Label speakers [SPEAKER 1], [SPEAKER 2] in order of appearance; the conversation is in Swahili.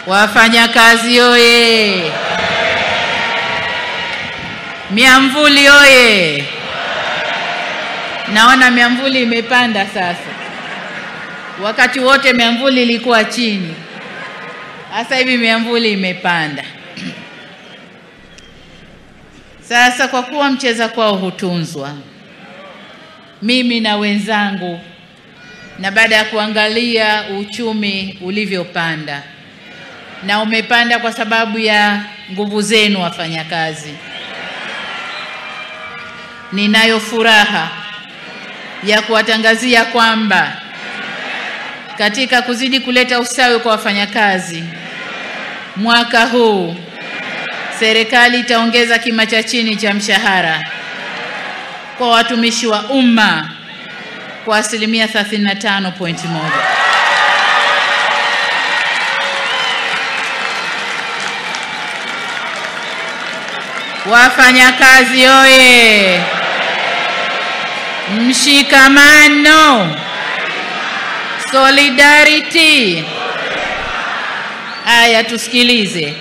[SPEAKER 1] Wafanyakazi oye! Miamvuli oye! Naona miamvuli imepanda sasa. Wakati wote miamvuli ilikuwa chini. Sasa hivi miamvuli imepanda. Sasa kwa kuwa mcheza kwao hutunzwa, mimi na wenzangu, na baada ya kuangalia uchumi ulivyopanda, na umepanda kwa sababu ya nguvu zenu wafanyakazi, ninayo furaha ya kuwatangazia kwamba katika kuzidi kuleta usawi kwa wafanyakazi, mwaka huu serikali itaongeza kima cha chini cha mshahara kwa watumishi wa umma kwa asilimia 35.1. Wafanyakazi oye! Mshikamano, solidarity. Aya, tusikilize.